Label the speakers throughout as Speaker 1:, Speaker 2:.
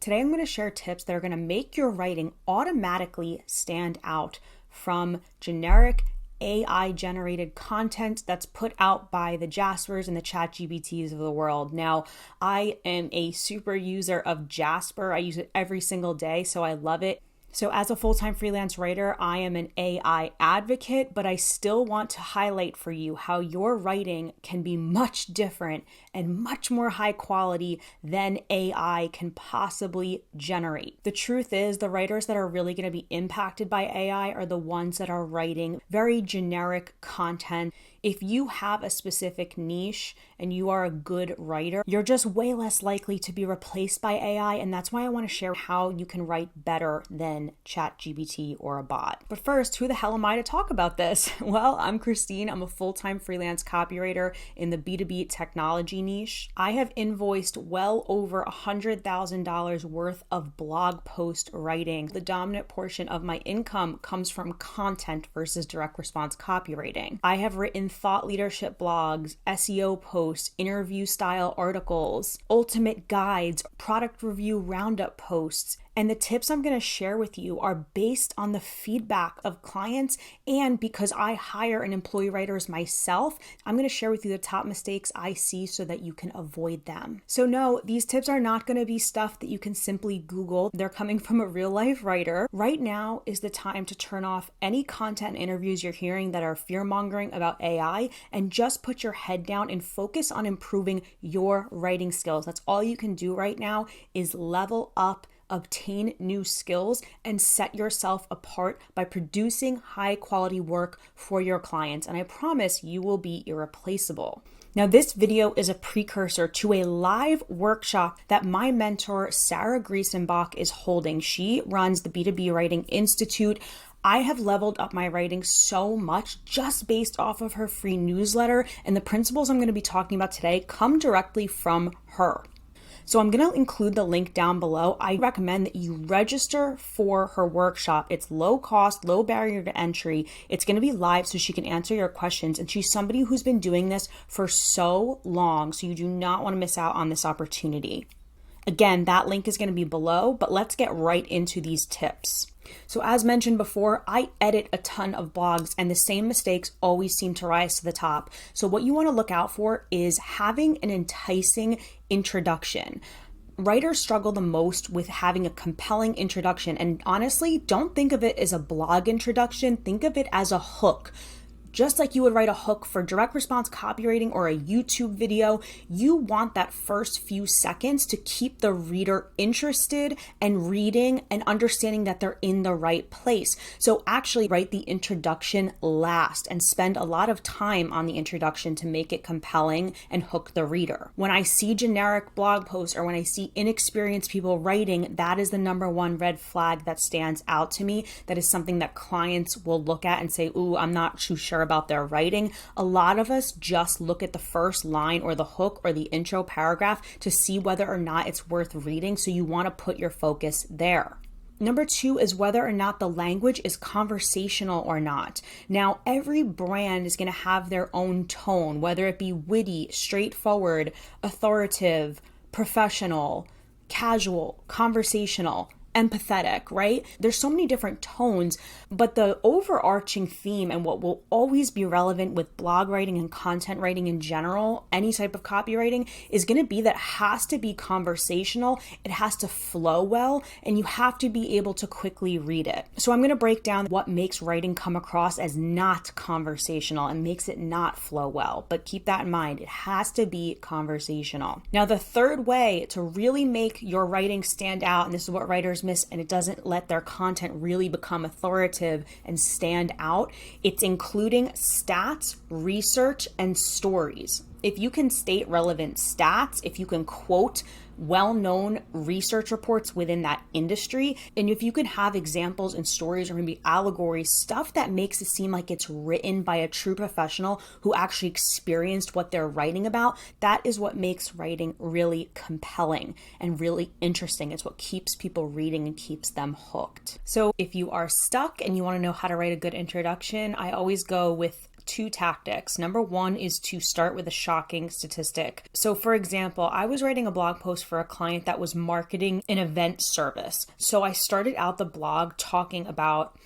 Speaker 1: Today I'm going to share tips that are going to make your writing automatically stand out from generic AI generated content that's put out by the Jaspers and the ChatGPTs of the world. Now, I am a super user of Jasper. I use it every single day, so I love it. So as a full-time freelance writer, I am an AI advocate, but I still want to highlight for you how your writing can be much different and much more high quality than AI can possibly generate. The truth is, the writers that are really going to be impacted by AI are the ones that are writing very generic content. If you have a specific niche and you are a good writer, you're just way less likely to be replaced by AI. And that's why I want to share how you can write better than ChatGPT or a bot. But first, who the hell am I to talk about this? Well, I'm Christine. I'm a full-time freelance copywriter in the B2B technology niche. I have invoiced well over $100,000 worth of blog post writing. The dominant portion of my income comes from content versus direct response copywriting. I have written thought leadership blogs, SEO posts, interview style articles, ultimate guides, product review roundup posts. And the tips I'm going to share with you are based on the feedback of clients, and because I hire and employ writers myself, I'm going to share with you the top mistakes I see so that you can avoid them. So no, these tips are not going to be stuff that you can simply Google. They're coming from a real life writer. Right now is the time to turn off any content interviews you're hearing that are fear-mongering about AI and just put your head down and focus on improving your writing skills. That's all you can do right now is level up, obtain new skills, and set yourself apart by producing high quality work for your clients. And I promise you will be irreplaceable. Now, this video is a precursor to a live workshop that my mentor, Sarah Griesenbach, is holding. She runs the B2B Writing Institute. I have leveled up my writing so much just based off of her free newsletter, and the principles I'm going to be talking about today come directly from her. So I'm going to include the link down below. I recommend that you register for her workshop. It's low cost, low barrier to entry. It's going to be live so she can answer your questions. And she's somebody who's been doing this for so long, so you do not want to miss out on this opportunity. Again, that link is going to be below, but let's get right into these tips. So as mentioned before, I edit a ton of blogs and the same mistakes always seem to rise to the top. So what you want to look out for is having an enticing introduction. Writers struggle the most with having a compelling introduction. And honestly, don't think of it as a blog introduction. Think of it as a hook. Just like you would write a hook for direct response copywriting or a YouTube video, you want that first few seconds to keep the reader interested and reading and understanding that they're in the right place. So actually write the introduction last and spend a lot of time on the introduction to make it compelling and hook the reader. When I see generic blog posts or when I see inexperienced people writing, that is the number one red flag that stands out to me. That is something that clients will look at and say, ooh, I'm not too sure about their writing. A lot of us just look at the first line or the hook or the intro paragraph to see whether or not it's worth reading. So you want to put your focus there. Number 2 is whether or not the language is conversational or not. Now, every brand is going to have their own tone, whether it be witty, straightforward, authoritative, professional, casual, conversational, empathetic, right? There's so many different tones, but the overarching theme and what will always be relevant with blog writing and content writing in general, any type of copywriting, is going to be that it has to be conversational, it has to flow well, and you have to be able to quickly read it. So I'm going to break down what makes writing come across as not conversational and makes it not flow well, but keep that in mind. It has to be conversational. Now, the third way to really make your writing stand out, and this is what writers miss, and it doesn't let their content really become authoritative and stand out, it's including stats, research, and stories. If you can state relevant stats, if you can quote well-known research reports within that industry, and if you can have examples and stories or maybe allegories, stuff that makes it seem like it's written by a true professional who actually experienced what they're writing about, that is what makes writing really compelling and really interesting. It's what keeps people reading and keeps them hooked. So if you are stuck and you want to know how to write a good introduction, I always go with two tactics. Number one is to start with a shocking statistic. So for example, I was writing a blog post for a client that was marketing an event service. So I started out the blog talking about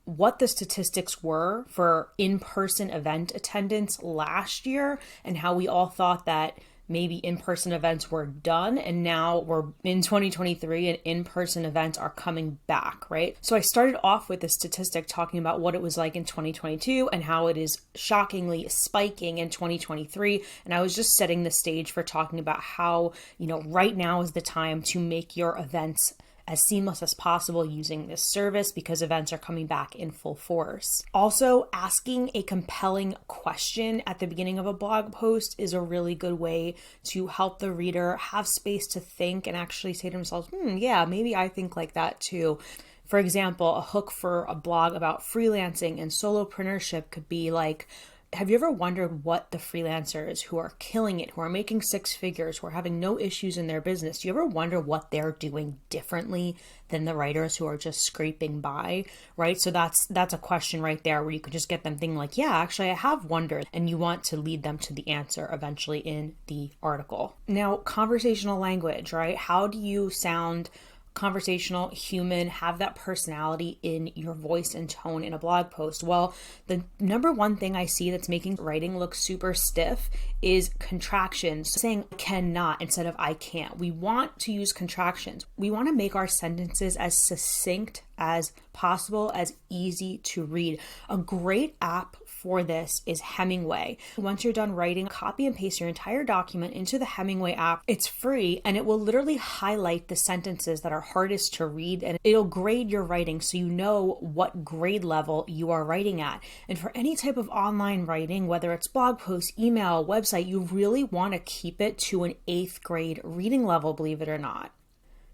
Speaker 1: what the statistics were for in-person event attendance last year and how we all thought that maybe in-person events were done, and now we're in 2023 and in-person events are coming back, right? So I started off with a statistic talking about what it was like in 2022 and how it is shockingly spiking in 2023. And I was just setting the stage for talking about how, right now is the time to make your events as seamless as possible using this service because events are coming back in full force. Also, asking a compelling question at the beginning of a blog post is a really good way to help the reader have space to think and actually say to themselves, yeah, maybe I think like that too. For example, a hook for a blog about freelancing and solopreneurship could be like, have you ever wondered what the freelancers who are killing it, who are making six figures, who are having no issues in their business, do you ever wonder what they're doing differently than the writers who are just scraping by, right? So that's a question right there where you could just get them thinking like, yeah, actually I have wondered, and you want to lead them to the answer eventually in the article. Now, conversational language, right? How do you sound conversational, human, have that personality in your voice and tone in a blog post? Well, the number one thing I see that's making writing look super stiff is contractions. Saying cannot instead of I can't. We want to use contractions. We want to make our sentences as succinct as possible, as easy to read. A great app for this is Hemingway. Once you're done writing, copy and paste your entire document into the Hemingway app. It's free and it will literally highlight the sentences that are hardest to read, and it'll grade your writing so you know what grade level you are writing at. And for any type of online writing, whether it's blog posts, email, website, you really want to keep it to an 8th grade reading level, believe it or not.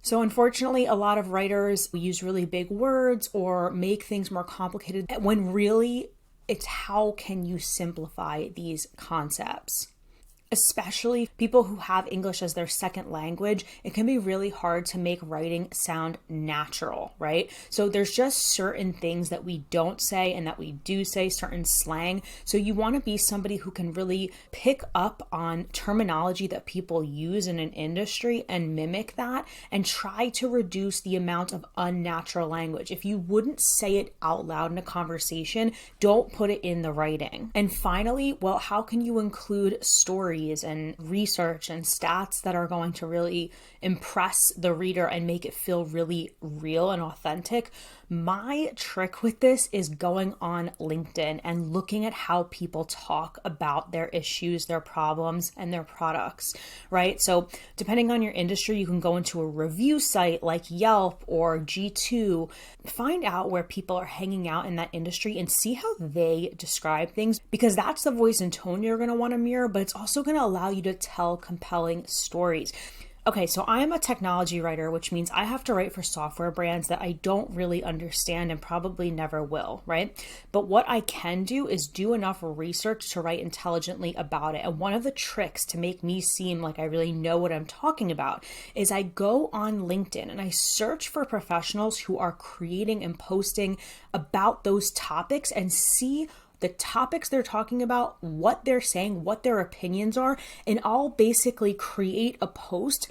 Speaker 1: So unfortunately, a lot of writers use really big words or make things more complicated when really it's how can you simplify these concepts? Especially people who have English as their second language, it can be really hard to make writing sound natural, right? So there's just certain things that we don't say and that we do say, certain slang. So you want to be somebody who can really pick up on terminology that people use in an industry and mimic that and try to reduce the amount of unnatural language. If you wouldn't say it out loud in a conversation, don't put it in the writing. And finally, well, how can you include stories and research and stats that are going to really impress the reader and make it feel really real and authentic? My trick with this is going on LinkedIn and looking at how people talk about their issues, their problems, and their products, right? So depending on your industry, you can go into a review site like Yelp or G2, find out where people are hanging out in that industry and see how they describe things, because that's the voice and tone you're going to want to mirror, but it's also going to allow you to tell compelling stories. Okay, so I am a technology writer, which means I have to write for software brands that I don't really understand and probably never will, right? But what I can do is do enough research to write intelligently about it. And one of the tricks to make me seem like I really know what I'm talking about is I go on LinkedIn and I search for professionals who are creating and posting about those topics and see the topics they're talking about, what they're saying, what their opinions are, and I'll basically create a post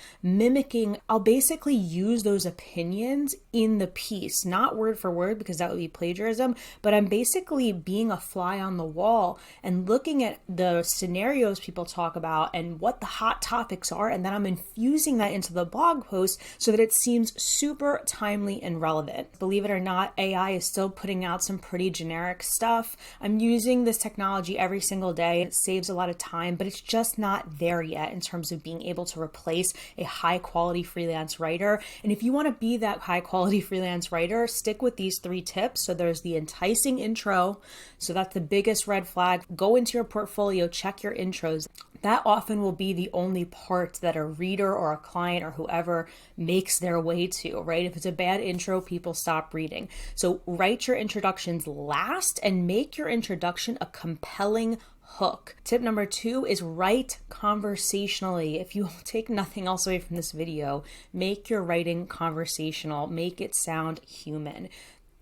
Speaker 1: I'll basically use those opinions in the piece, not word for word because that would be plagiarism, but I'm basically being a fly on the wall and looking at the scenarios people talk about and what the hot topics are, and then I'm infusing that into the blog post so that it seems super timely and relevant. Believe it or not, AI is still putting out some pretty generic stuff. I'm using this technology every single day. It saves a lot of time, but it's just not there yet in terms of being able to replace a high quality freelance writer. And if you want to be that high quality freelance writer, stick with these 3 tips. So there's the enticing intro. So that's the biggest red flag. Go into your portfolio, check your intros. That often will be the only part that a reader or a client or whoever makes their way to, right? If it's a bad intro, people stop reading. So write your introductions last and make your introduction a compelling hook. Tip number 2 is write conversationally. If you take nothing else away from this video, make your writing conversational, make it sound human.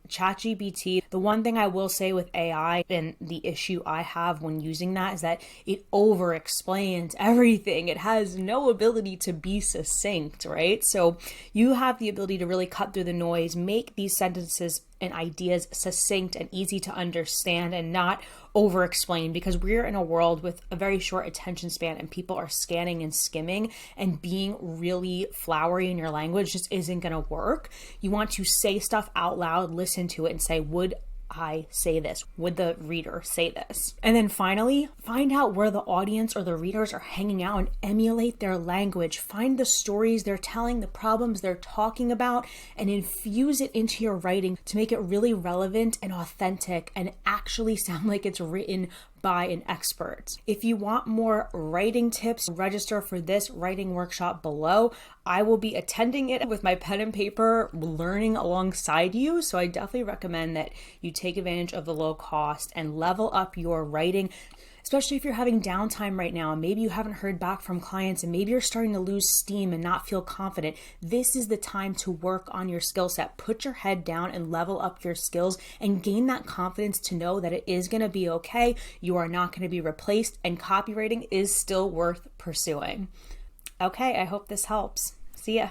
Speaker 1: ChatGPT, the one thing I will say with AI and the issue I have when using that is that it over explains everything. It has no ability to be succinct, right? So you have the ability to really cut through the noise, make these sentences and ideas succinct and easy to understand and not over explain, because we're in a world with a very short attention span and people are scanning and skimming, and being really flowery in your language just isn't going to work. You want to say stuff out loud, listen to it and say, would I say this? Would the reader say this? And then finally, find out where the audience or the readers are hanging out and emulate their language. Find the stories they're telling, the problems they're talking about, and infuse it into your writing to make it really relevant and authentic and actually sound like it's written by an expert. If you want more writing tips, register for this writing workshop below. I will be attending it with my pen and paper, learning alongside you. So I definitely recommend that you take advantage of the low cost and level up your writing, especially if you're having downtime right now and maybe you haven't heard back from clients and maybe you're starting to lose steam and not feel confident. This is the time to work on your skill set. Put your head down and level up your skills and gain that confidence to know that it is going to be okay. You are not going to be replaced, and copywriting is still worth pursuing. Okay, I hope this helps. See ya.